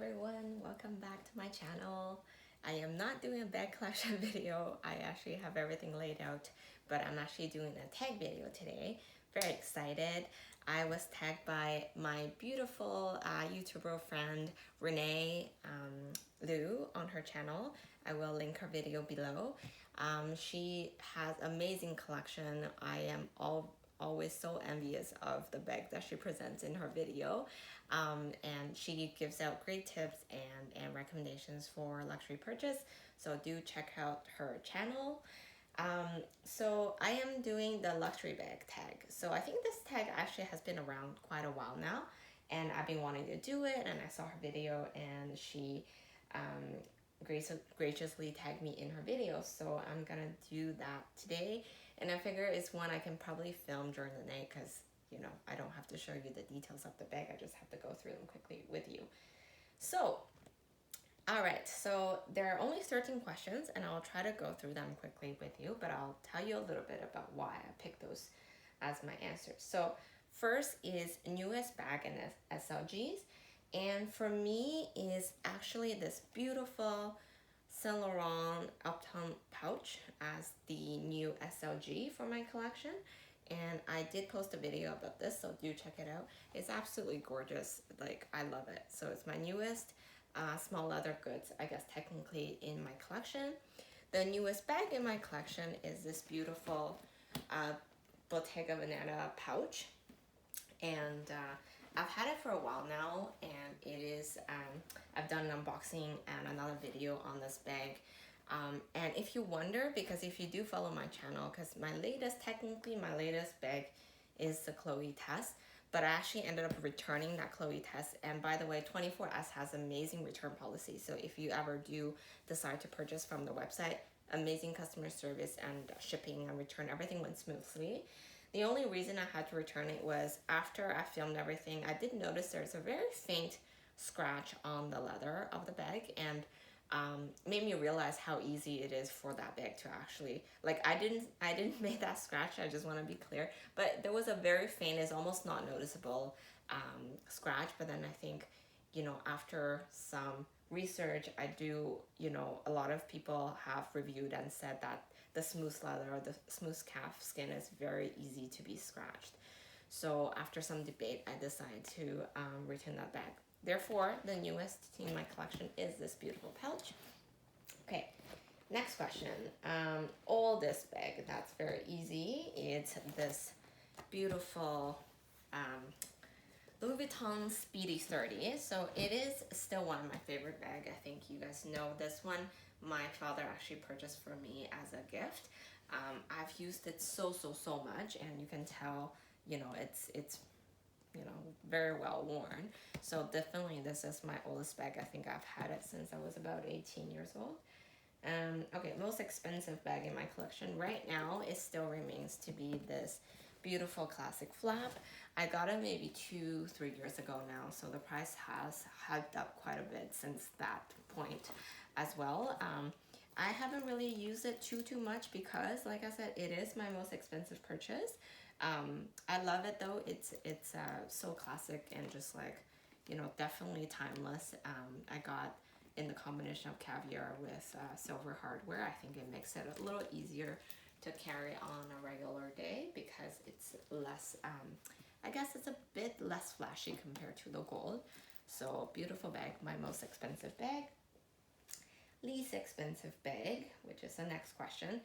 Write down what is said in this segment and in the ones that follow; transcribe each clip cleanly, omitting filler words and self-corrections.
everyone, welcome back to my channel. I am not doing a bag collection video. I actually have everything laid out, but I'm actually doing a tag video today. Very excited. I was tagged by my beautiful YouTuber friend Renee Liu on her channel. I will link her video below. She has amazing collection. I am always so envious of the bag that she presents in her video. And she gives out great tips and recommendations for luxury purchase. So do check out her channel. So I am doing the luxury bag tag. So I think this tag actually has been around quite a while now. And I've been wanting to do it, and I saw her video, and she graciously tagged me in her video. So I'm gonna do that today. And I figure it's one I can probably film during the night because I don't have to show you the details of the bag. I just have to go through them quickly with you. So, all right. So there are only 13 questions, and I'll try to go through them quickly with you, but I'll tell you a little bit about why I picked those as my answers. So first is newest bag in SLGs. And for me is actually this beautiful Saint Laurent Uptown pouch as the new SLG for my collection. And I did post a video about this, so do check it out. It's absolutely gorgeous. Like, I love it. So it's my newest small leather goods, I guess technically, in my collection. The newest bag in my collection is this beautiful Bottega Veneta pouch. And I've had it for a while now, and it is, I've done an unboxing and another video on this bag. And if you wonder, because if you do follow my channel, because technically my latest bag is the Chloe test, but I actually ended up returning that Chloe test. And by the way, 24S has amazing return policy. So if you ever do decide to purchase from the website, amazing customer service and shipping and return, everything went smoothly. The only reason I had to return it was after I filmed everything, I did notice there's a very faint scratch on the leather of the bag, and made me realize how easy it is for that bag to actually, like, I didn't make that scratch, I just want to be clear, but there was a very faint, it's almost not noticeable scratch. But then I think, after some research, a lot of people have reviewed and said that the smooth leather or the smooth calf skin is very easy to be scratched. So after some debate, I decided to return that bag. Therefore, the newest in my collection is this beautiful pouch. Okay, next question. Oldest bag, that's very easy. It's this beautiful Louis Vuitton Speedy 30. So it is still one of my favorite bags. I think you guys know this one. My father actually purchased for me as a gift. I've used it so much, and you can tell, it's very well worn. So definitely this is my oldest bag. I think I've had it since I was about 18 years old. Okay, most expensive bag in my collection right now, it still remains to be this beautiful classic flap. I got it maybe 2-3 years ago now, so the price has hyped up quite a bit since that point as well. I haven't really used it too much because, like I said, it is my most expensive purchase. I love it though. It's so classic and just like, definitely timeless. I got in the combination of caviar with silver hardware. I think it makes it a little easier to carry on a regular day because it's less, I guess it's a bit less flashy compared to the gold. So beautiful bag, my most expensive bag. Least expensive bag, which is the next question,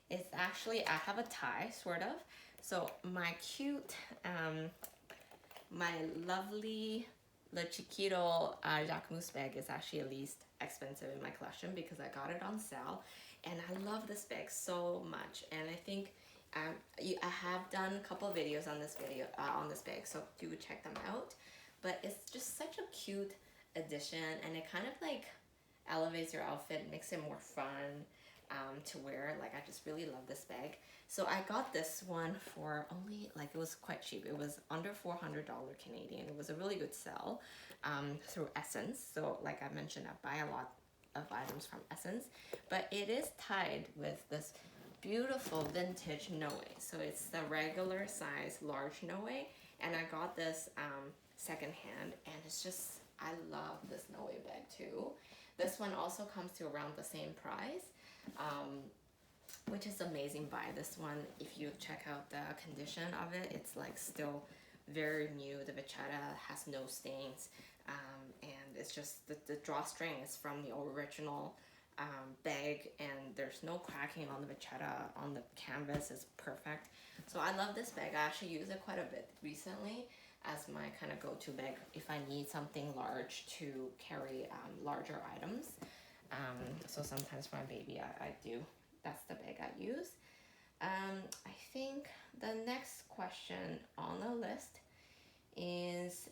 is actually, I have a tie, sort of. So my cute, my lovely Le Chiquito jacquemus bag is actually least expensive in my collection because I got it on sale, and I love this bag so much. And I think I have done a couple of videos on this bag, so do check them out. But it's just such a cute addition, and it kind of like elevates your outfit, makes it more fun to wear. Like, I just really love this bag. So I got this one for only, like, it was quite cheap. It was under $400 Canadian. It was a really good sell through Essence. So like I mentioned, I buy a lot of items from Essence, but it is tied with this beautiful vintage Noe. So it's the regular size large Noe, and I got this secondhand, and it's just I love this Noe bag too. This one also comes to around the same price, which is amazing buy. This one, if you check out the condition of it, it's like still very new. The vachetta has no stains, and it's just the drawstring is from the original bag, and there's no cracking on the vachetta. On the canvas is perfect. So I love this bag. I actually use it quite a bit recently as my kind of go-to bag if I need something large to carry larger items. So sometimes for my baby, I do. That's the bag I use. I think the next question on the list is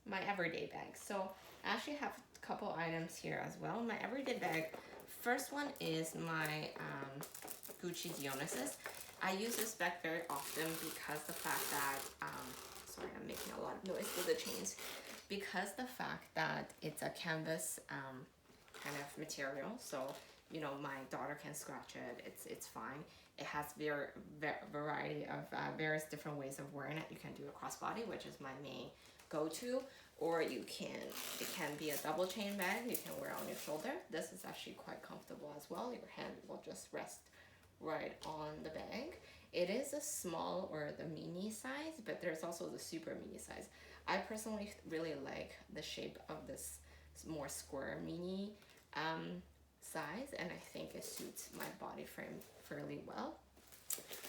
my everyday bag. So I actually have a couple items here as well. My everyday bag, first one is my Gucci Dionysus. I use this bag very often because the fact that, sorry, I'm making a lot of noise with the chains, because the fact that it's a canvas kind of material, so you know my daughter can scratch it, it's fine. It has variety of various different ways of wearing it. You can do a crossbody, which is my main go-to, or it can be a double chain bag you can wear on your shoulder. This is actually quite comfortable as well. Your hand will just rest right on the bag. It is a small or the mini size, but there's also the super mini size. I personally really like the shape of this more square mini size, and I think it suits my body frame fairly well.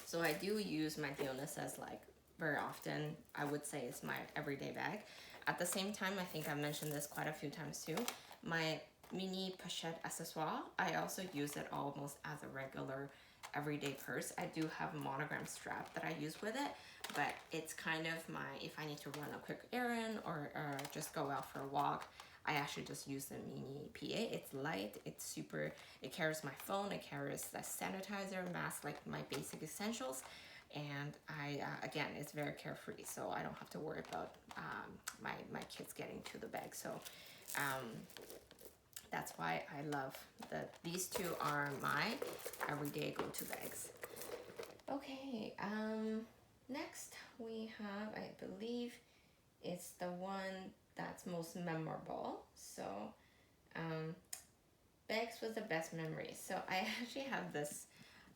So I do use my Dionysus like very often. I would say it's my everyday bag. At the same time, I think I mentioned this quite a few times too, my mini pochette accessoire, I also use it almost as a regular everyday purse. I do have a monogram strap that I use with it, but it's kind of my, if I need to run a quick errand or just go out for a walk, I actually just use the mini PA. It's light, it's super, it carries my phone, it carries the sanitizer, mask, like my basic essentials. And I, again, it's very carefree, so I don't have to worry about my kids getting to the bag. So that's why I love these two are my everyday go-to bags. Okay, next we have, I believe it's the one that's most memorable. So bags was the best memory. So I actually have this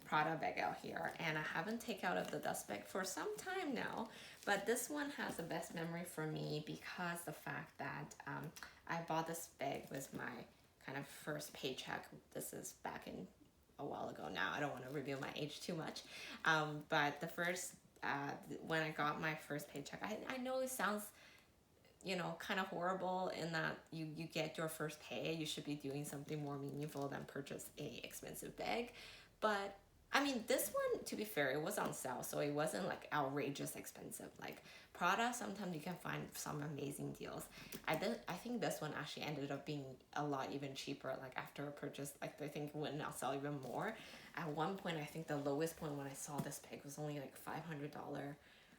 Prada bag out here, and I haven't taken out of the dust bag for some time now, but this one has the best memory for me because the fact that I bought this bag with my kind of first paycheck. This is back in a while ago now. I don't want to reveal my age too much, but the first when I got my first paycheck, I know it sounds, you know, kind of horrible in that you get your first pay, you should be doing something more meaningful than purchase a expensive bag. But I mean, this one, to be fair, it was on sale, so it wasn't like outrageous expensive. Like Prada, sometimes you can find some amazing deals. I think this one actually ended up being a lot even cheaper. Like after a purchase, like I think it went on sale even more. At one point, I think the lowest point when I saw this bag was only like $500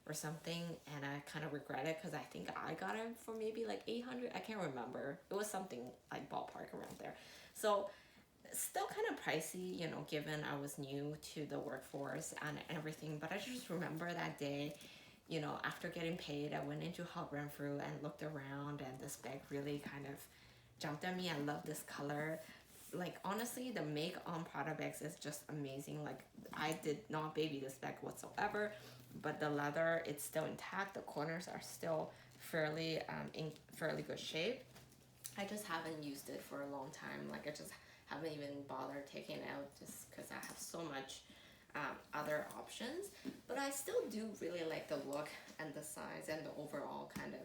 or something, and I kind of regret it because I think I got it for maybe like $800. I can't remember. It was something like ballpark around there. So still kind of pricey, you know, given I was new to the workforce and everything. But I just remember that day, you know, after getting paid, I went into Hot Renfrew and looked around, and this bag really kind of jumped at me. I love this color. Like honestly, the make on Prada bags is just amazing. Like I did not baby this bag whatsoever, but the leather, it's still intact. The corners are still fairly in fairly good shape. I just haven't used it for a long time. Like I just haven't even bothered taking it out just because I have so much other options. But I still do really like the look and the size and the overall kind of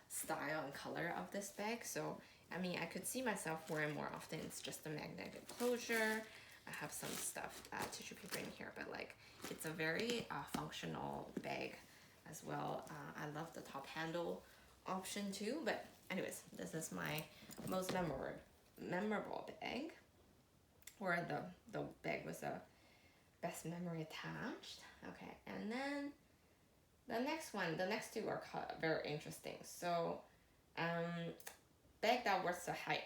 style and color of this bag. So I mean, I could see myself wearing more often. It's just a magnetic closure. I have some stuff, tissue paper in here, but like it's a very functional bag as well. I love the top handle option too. But anyways, this is my most memorable bag, where the bag was a best memory attached. Okay, and then the next two are very interesting. So bag that worth the hype.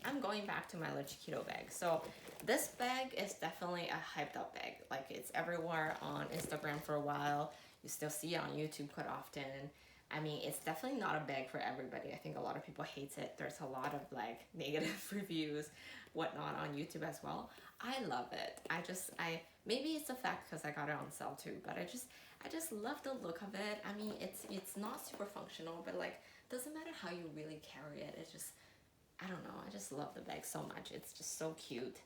I'm going back to my chiquito bag. So this bag is definitely a hyped up bag. Like it's everywhere on Instagram for a while. You still see it on YouTube quite often. I mean, it's definitely not a bag for everybody. I think a lot of people hate it. There's a lot of like negative reviews, whatnot on YouTube as well. I love it. Maybe it's the fact because I got it on sale too, but I just love the look of it. I mean, it's not super functional, but like doesn't matter how you really carry it. It's just, I don't know. I just love the bag so much. It's just so cute.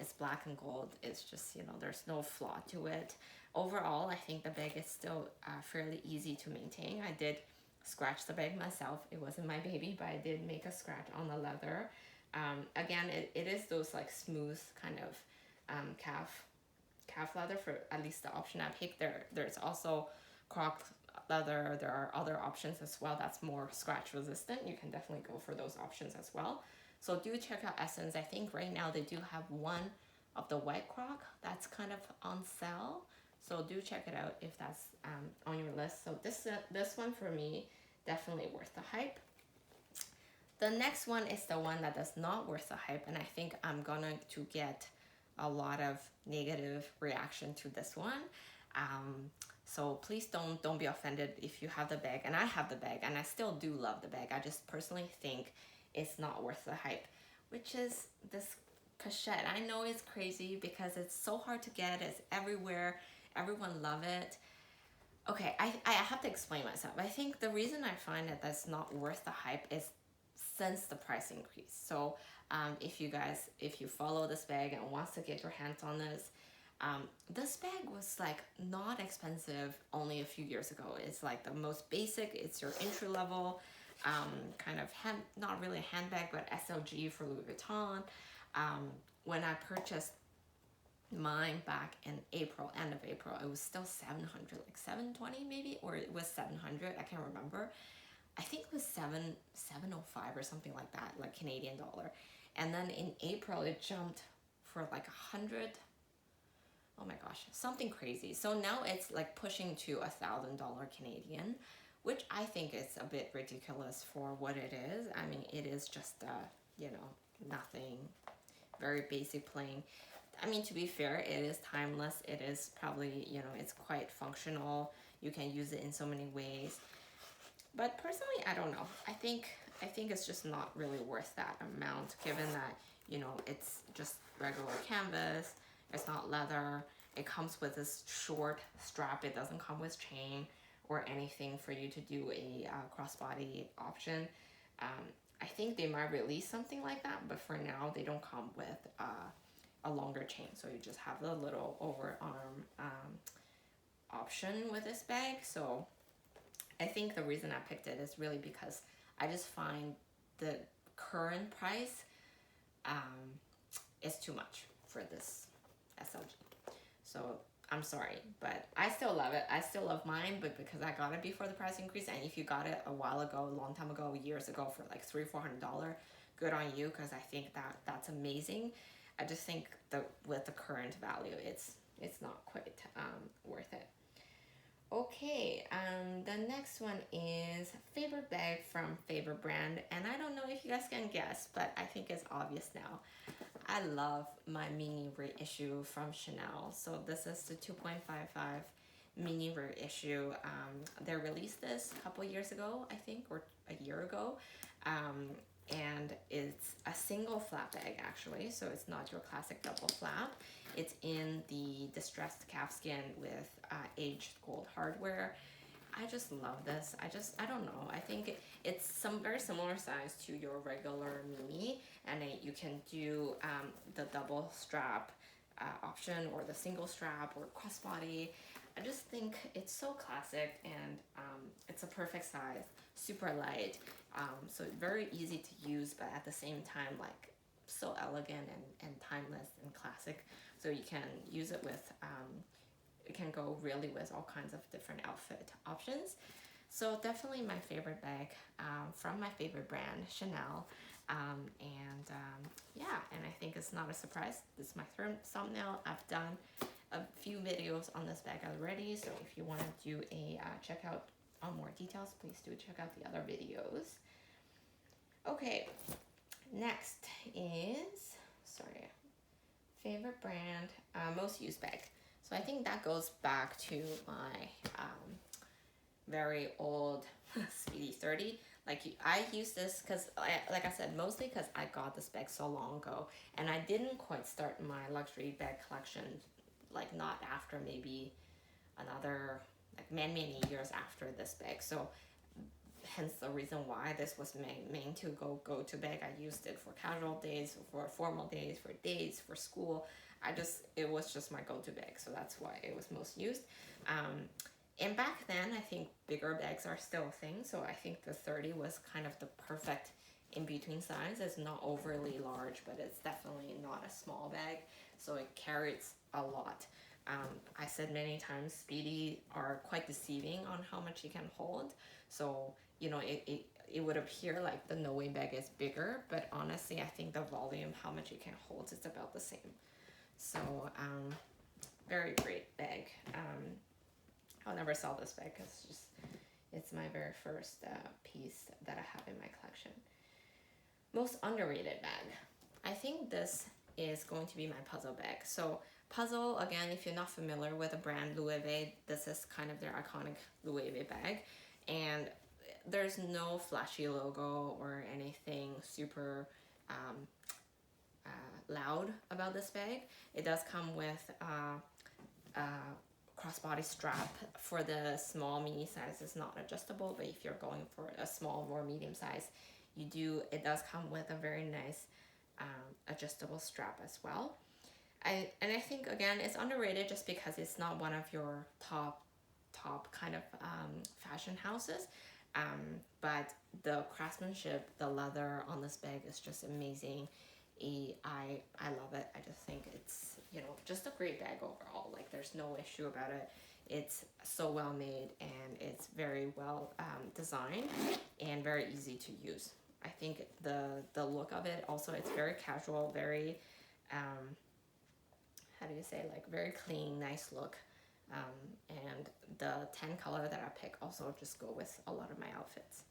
It's black and gold. It's just, you know, there's no flaw to it. Overall, I think the bag is still fairly easy to maintain. I did scratch the bag myself. It wasn't my baby, but I did make a scratch on the leather. Again, it is those like smooth kind of calf leather for at least the option I picked. There's also croc leather. There are other options as well that's more scratch resistant. You can definitely go for those options as well. So do check out Essence. I think right now they do have one of the white croc that's kind of on sale. So do check it out if that's on your list. So this one for me, definitely worth the hype. The next one is the one that is not worth the hype, and I think I'm going to get a lot of negative reaction to this one. So please don't be offended if you have the bag, and I have the bag, and I still do love the bag. I just personally think it's not worth the hype, which is this pochette. I know it's crazy because it's so hard to get. It's everywhere. Everyone love it. Okay, I have to explain myself. I think the reason I find that that's not worth the hype is since the price increase. So if you follow this bag and wants to get your hands on this bag was like not expensive only a few years ago. It's like the most basic. It's your entry level kind of not really a handbag, but SLG for Louis Vuitton. When I purchased mine back in April, end of April, it was still 700, like 720 maybe, or it was 700. I can't remember. I think it was 705 or something like that, like Canadian dollar. And then in April, it jumped for like 100. Oh my gosh, something crazy. So now it's like pushing to $1,000 Canadian, which I think is a bit ridiculous for what it is. I mean, it is just you know, nothing, very basic plain. I mean, to be fair, it is timeless. It is probably, you know, it's quite functional. You can use it in so many ways. But personally, I don't know. I think it's just not really worth that amount, given that, you know, it's just regular canvas. It's not leather. It comes with this short strap. It doesn't come with chain or anything for you to do a crossbody option. I think they might release something like that, but for now, they don't come with a longer chain. So you just have the little overarm option with this bag. So I think the reason I picked it is really because I just find the current price is too much for this SLG. So I'm sorry, but I still love it. I still love mine, but because I got it before the price increase, and if you got it a while ago, a long time ago, years ago for like $300-400, good on you, because I think that's amazing. I just think that with the current value, it's not quite worth it. Okay, the next one is favorite bag from favorite brand, and I don't know if you guys can guess, but I think it's obvious now. I love my mini reissue from Chanel. So this is the 2.55 mini reissue. They released this a couple years ago, I think, or a year ago. And it's a single flap bag actually, so it's not your classic double flap. It's in the distressed calfskin with aged gold hardware. I just love this. I don't know. I think it's some very similar size to your regular mini, and you can do the double strap option or the single strap or crossbody. I just think it's so classic, and it's a perfect size, super light, so very easy to use, but at the same time, like so elegant and timeless and classic. So you can use it with, it can go really with all kinds of different outfit options. So definitely my favorite bag from my favorite brand, Chanel. Yeah, and I think it's not a surprise. This is my third thumbnail. I've done a few videos on this bag already, so if you want to do a check out on more details, please do check out the other videos. Okay, next is, sorry, favorite brand, most used bag. So I think that goes back to my very old Speedy 30. Like I use this because, like I said, mostly because I got this bag so long ago, and I didn't quite start my luxury bag collection, like not after maybe another like many years after this bag. So hence the reason why this was main to go to bag. I used it for casual days, for formal days, for dates, for school. It was just my go-to bag, so that's why it was most used. And back then, I think bigger bags are still a thing, so I think the 30 was kind of the perfect in-between size. It's not overly large, but it's definitely not a small bag, so it carries a lot. I said many times, Speedy are quite deceiving on how much you can hold, so you know, it would appear like the no way bag is bigger, but honestly, I think the volume, how much you can hold, is about the same. So, very great bag. I'll never sell this bag because it's my very first piece that I have in my collection. Most underrated bag. I think this is going to be my puzzle bag. So puzzle, again, if you're not familiar with the brand Louis Vuitton, this is kind of their iconic Louis Vuitton bag. And there's no flashy logo or anything super loud about this bag. It does come with crossbody strap for the small mini size. It's not adjustable, but if you're going for a small or medium size, it does come with a very nice adjustable strap as well. And I think, again, it's underrated just because it's not one of your top kind of fashion houses, but the craftsmanship, the leather on this bag is just amazing. I love it. I just think it's, you know, just a great bag overall. Like, there's no issue about it. It's so well made, and it's very well designed and very easy to use. I think the look of it also, it's very casual, very how do you say, like very clean, nice look. And the 10 color that I pick also just go with a lot of my outfits.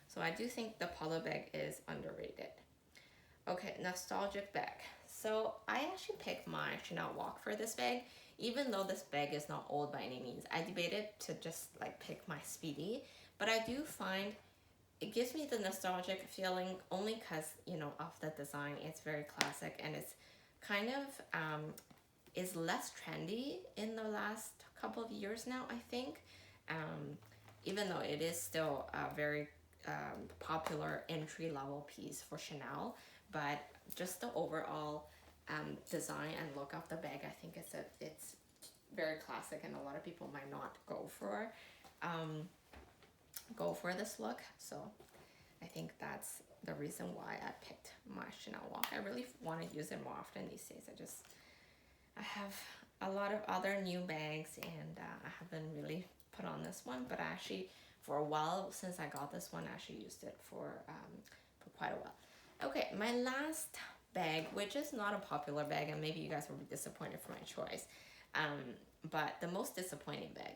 So I do think the polo bag is underrated. Okay, nostalgic bag. So I actually picked my Chanel Walk for this bag, even though this bag is not old by any means. I debated to just like pick my Speedy, but I do find it gives me the nostalgic feeling only because, you know, of the design. It's very classic, and it's kind of is less trendy in the last couple of years now, I think. Even though it is still a very popular entry-level piece for Chanel, but just the overall design and look of the bag, I think it's very classic, and a lot of people might not go for this look. So I think that's the reason why I picked my Chanel Walk. I really want to use it more often these days. I have a lot of other new bags, and I haven't really put on this one, but actually for a while since I got this one, I actually used it for quite a while. Okay, my last bag, which is not a popular bag, and maybe you guys will be disappointed for my choice, but the most disappointing bag.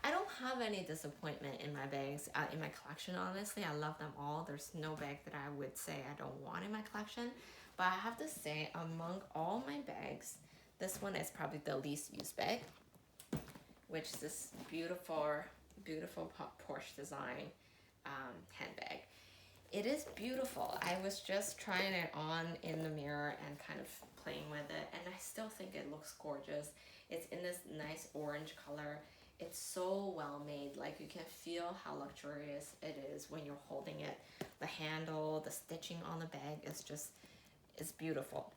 I don't have any disappointment in my bags, in my collection, honestly. I love them all. There's no bag that I would say I don't want in my collection, but I have to say, among all my bags, this one is probably the least used bag, which is this beautiful Porsche design handbag. It is beautiful. I was just trying it on in the mirror and kind of playing with it, and I still think it looks gorgeous. It's in this nice orange color. It's so well made. Like, you can feel how luxurious it is when you're holding it. The handle, the stitching on the bag is beautiful.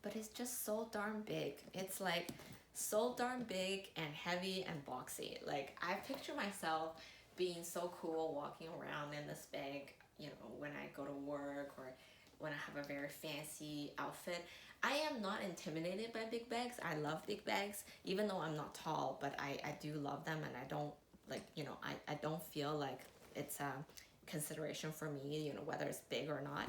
But it's just so darn big. It's like so darn big and heavy and boxy. Like, I picture myself being so cool walking around in this bag, you know, when I go to work or when I have a very fancy outfit. I am not intimidated by big bags. I love big bags, even though I'm not tall, but I do love them, and I don't, like, you know, I don't feel like it's a consideration for me, you know, whether it's big or not.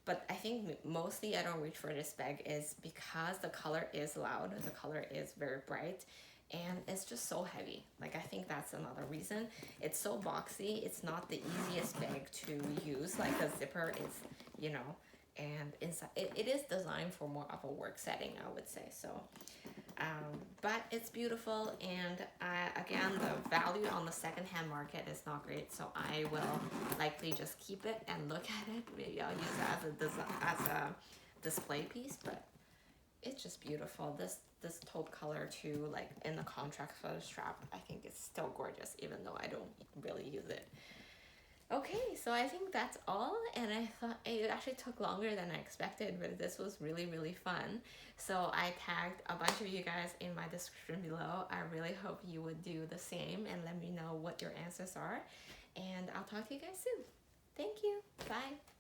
But I think mostly I don't reach for this bag is because the color is loud, the color is very bright, and it's just so heavy. Like, I think that's another reason. It's so boxy. It's not the easiest bag to use. Like, the zipper is, you know, and inside it is designed for more of a work setting, I would say. So But it's beautiful, and again, the value on the secondhand market is not great, so I will likely just keep it and look at it. Maybe I'll use it as a display piece, but it's just beautiful. This taupe color too, like in the contract photo strap, I think it's still gorgeous, even though I don't really use it. Okay, so I think that's all, and I thought it actually took longer than I expected, but this was really, really fun. So I tagged a bunch of you guys in my description below. I really hope you would do the same and let me know what your answers are, and I'll talk to you guys soon. Thank you. Bye.